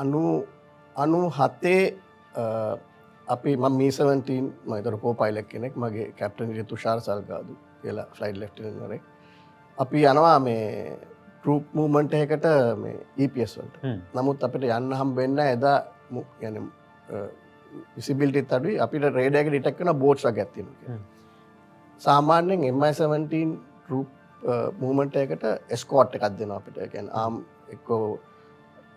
97 අපි මම මේ 17 මම ඒතර කෝ-පයිලට් කෙනෙක් මගේ කැප්ටන් හිටියේ තුෂාර සල්ගාදු කියලා ෆ්ලයිට් ලෙෆ්ටිනන්ට් වරෙක්. අපි යනවා මේ ට්‍රූප් මූව්මන්ට් එකකට මේ EPS වලට. නමුත් අපිට යන්න හම්බ වෙන්නේ එදා يعني විසිබිලිටිත් අඩුයි. අපිට රේඩර් එකේ ඩිටෙක්ට් කරන බෝට්ස් වගේක් තියෙනවා. සාමාන්‍යයෙන් MI-17 ට්‍රූප් මූව්මන්ට් එකකට එස්කෝට් එකක් දෙනවා අපිට. ඒ කියන්නේ ආම් එක්කෝ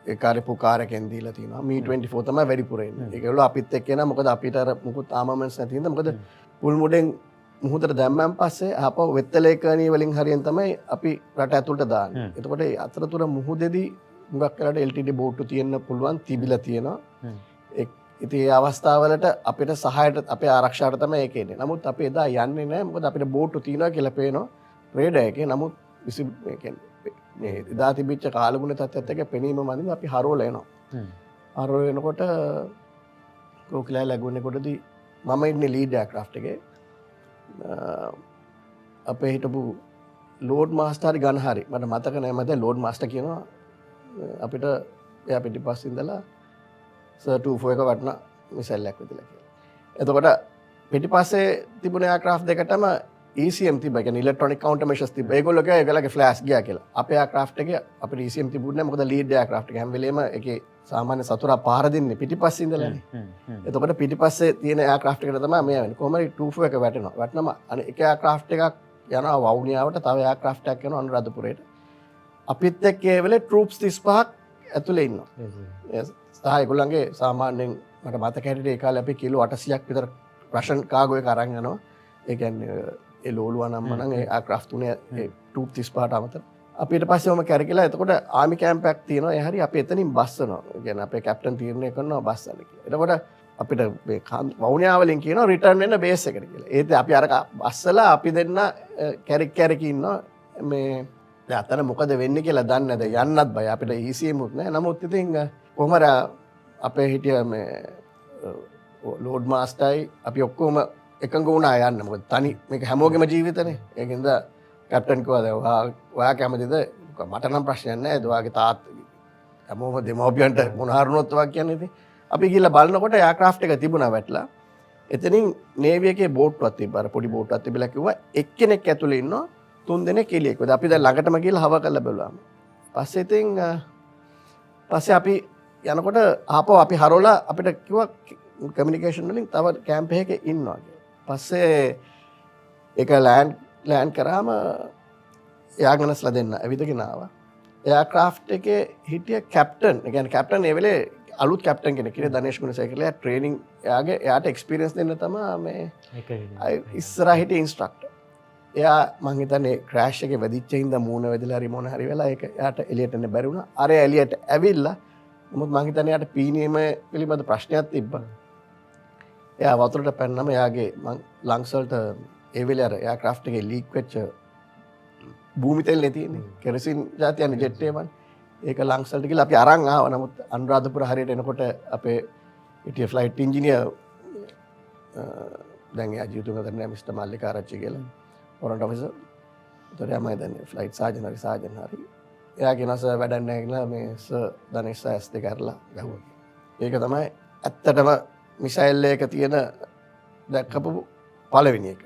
ඒ කාර්ය පුකාරකෙන් දීලා තියෙනවා. Mi-24 තමයි වැඩිපුර එන්නේ. ඒකවල අපිත් එක්ක එනවා. මොකද අපිට අර මුකුත් ආමමන්ස් නැති හින්දා මොකද පුල් මුඩෙන් මුහුදට දැම්මන් පස්සේ ආපහු වෙත්තලේකණී වලින් හරියෙන් තමයි අපි රට ඇතුළට දාන්නේ. එතකොට ඒ අතරතුර මුහුදේදී මුගක් කරලා LTD බෝට්ටු තියෙන්න පුළුවන් තිබිලා තියෙනවා. ඉතින් ඒ අවස්ථාවලට අපිට සහායට අපේ ආරක්ෂාවට තමයි ඒක එන්නේ. නමුත් අපි එදා යන්නේ නැහැ. මොකද අපිට බෝට්ටු තියෙනවා කියලා පේනවා රේඩර් එකේ. නමුත් ඒ කියන්නේ මේ එදා තිබිච්ච කාලගුණ තත්ත්වයට එක්ක පෙනීම මනින් අපි හරවලා එනවා. හරවලා එනකොට කෝකිලා ලැබුණේ කොටදී මම ඉන්නේ ලීඩ් එයාක්‍රාෆ්ට් එකේ. අපේ හිටපු ලෝඩ් මාස්ටර් හරි ගන්න හරි මට මතක නැහැ. මම දැන් ලෝඩ් මාස්ටර් කියනවා අපිට එයා පිටිපස්සේ ඉඳලා සර් 24 එක වටන මිසයිල් එකක් විදිලා කියලා. එතකොට පිටිපස්සේ තිබුණ එයාක්‍රාෆ්ට් දෙකටම ECM තිබ්බා. කියන්නේ ඉලෙක්ට්‍රොනික කවුන්ටර් මෙෂර්ස් තිබ්බා. ඒගොල්ලෝ කිව්වා ඒගොල්ලෝගේ ෆ්ලෑෂ් ගියා කියලා. අපේ එයාක්‍රාෆ්ට් එකේ අපිට ECM තිබුණේ නැහැ. මොකද ලීඩ් එයාක්‍රාෆ්ට් එක හැම වෙලේම ඒකේ සාමාන්‍ය සතුරා පාර දෙන්නේ පිටිපස්සේ ඉඳලානේ. එතකොට පිටිපස්සේ තියෙන එයාක්‍රාෆ්ට් එකට තමයි මේ වෙන්නේ. කොහොම හරි 24 එක වැටෙනවා. වැටෙනම අනේ එක එයාක්‍රාෆ්ට් එකක් යනවා වවුනියාවට, තව එයාක්‍රාෆ්ට් එකක් යනවා අනුරාධපුරයට. අපිත් එක්ක ඒ වෙලේ ට්‍රූප්ස් 35ක් ඇතුලේ ඉන්නවා. සහ ඒගොල්ලන්ගේ සාමාන්‍යයෙන් මට මතක හැටියට ඒ කාලේ අපි කිලෝ 800ක් විතර රෂන් කාගෝ එක අරන් යනවා. ඒ කියන්නේ ඒ ලෝලුවා නම් මනම් ඒ එයාක්‍රාෆ්ට් තුනේ ඒ ට්‍රූප් 35ට අමතර අපි ඊට පස්සේම කැරකිලා එතකොට ආමි කැම්ප් එකක් තියෙනවා. ඒ හරි අපි එතනින් බස්සනවා. ඒ කියන්නේ අපේ කැප්ටන් තීරණය කරනවා බස්සන්න කියලා. එතකොට අපිට මේ වවුනියා වලින් කියනවා රිටර්න් වෙන්න බේස් එකට කියලා. ඒත් අපි අර බස්සලා අපි දෙන්න කැරක් ඉන්නවා. මේ දැන් අතන මොකද වෙන්නේ කියලා දන්නේ නැද යන්නත් බය. අපිට ECM උත් නැහැ. නමුත් ඉතින් කොහමද අපේ හිටිය මේ ලෝඩ් මාස්ටර්යි අපි ඔක්කොම එකඟ වුණා යන්න. මොකද තනි මේක හැමෝගෙම ජීවිතනේ. ඒකින්ද කැප්ටන් කිව්වා ඔයා කැමතිද? මට නම් ප්‍රශ්නයක් නැහැ. ඔයාගේ තාත්තා හැමෝම දෙමව්පියන්ට මොන හරුණොත් ඔයා කියන්නේ ඉතින්. අපි ගිහලා බලනකොට එයාක්‍රාෆ්ට් එක තිබුණා වැටලා. එතනින් නේවි එකේ බෝට්ටුවක් තිබ්බා. අර පොඩි බෝට්ටුවක් තිබිලා කිව්වා එක්කෙනෙක් ඇතුලේ ඉන්නවා 3 දෙනෙක් එළියෙක්. ඒකද අපි දැන් ළඟටම ගිහලා හව කරලා බැලුවාම. පස්සේ ඉතින් පස්සේ අපි යනකොට ආපහු අපි හරවලා අපිට කිව්වා කමියුනිකේෂන් වලින් තව කැම්ප් එකක ඉන්නවා කියලා. පස්සේ ඒක ලෑන්ඩ් කරාම යාගනස්ලා දෙන්න ඇවිදගෙන ආවා. එයාක්‍රාෆ්ට් එකේ හිටිය කැප්ටන්, ඒ කියන්නේ කැප්ටන් ඒ වෙලේ අලුත් කැප්ටන් කෙනෙක්. ඉතින් දනේෂ් ගුණසේකරලා එයා ට්‍රේනින් එයාට එක්ස්පීරියන්ස් දෙන්න තමයි මේ ඉස්සරහ හිටිය ඉන්ස්ට්‍රක්ටර්. එයා මං හිතන්නේ ක්‍රෑෂ් එකේ වැදිච්ච හින්දා මූණ වැදිලා හරි මොන හරි වෙලා ඒක එයාට එළියට එන්න බැරි වුණා. අර එළියට ඇවිල්ලා නමුත් මං හිතන්නේ එයාට පීනීම පිළිබඳ ප්‍රශ්නයක් තිබ්බා. එයා වතුරට පැන්නම එයාගේ ලංග්ස් වලට ඒ වෙලේ අර එයාක්‍රාෆ්ට් එකේ ලීක් වෙච්ච භූමි තෙල්නේ තියෙන්නේ. කෙරසින් જાතියන්නේ ජෙට් එකමනේ. ඒක ලංග්ස් වලට ගිහලා අපි අරන් ආවා. නමුත් අනුරාධපුර හරියට එනකොට අපේ හිටිය ෆ්ලයිට් ඉංජිනේර් දැන් එයා ජීවිතුංග කරන්නේ මිස්ටර් මල්ලික ආරච්චි කියලා. Warrant officer. ඒතර එයා මම දන්නේ ෆ්ලයිට් සාජන් හරි. එයා කියනවා සර් වැඩක් නැහැ කියලා මේ සර් දනේෂ් සර් S2 කරලා ගහුවා. ඒක තමයි ඇත්තටම මිසයිල් එක තියෙන දැක්කපු පළවෙනි එක.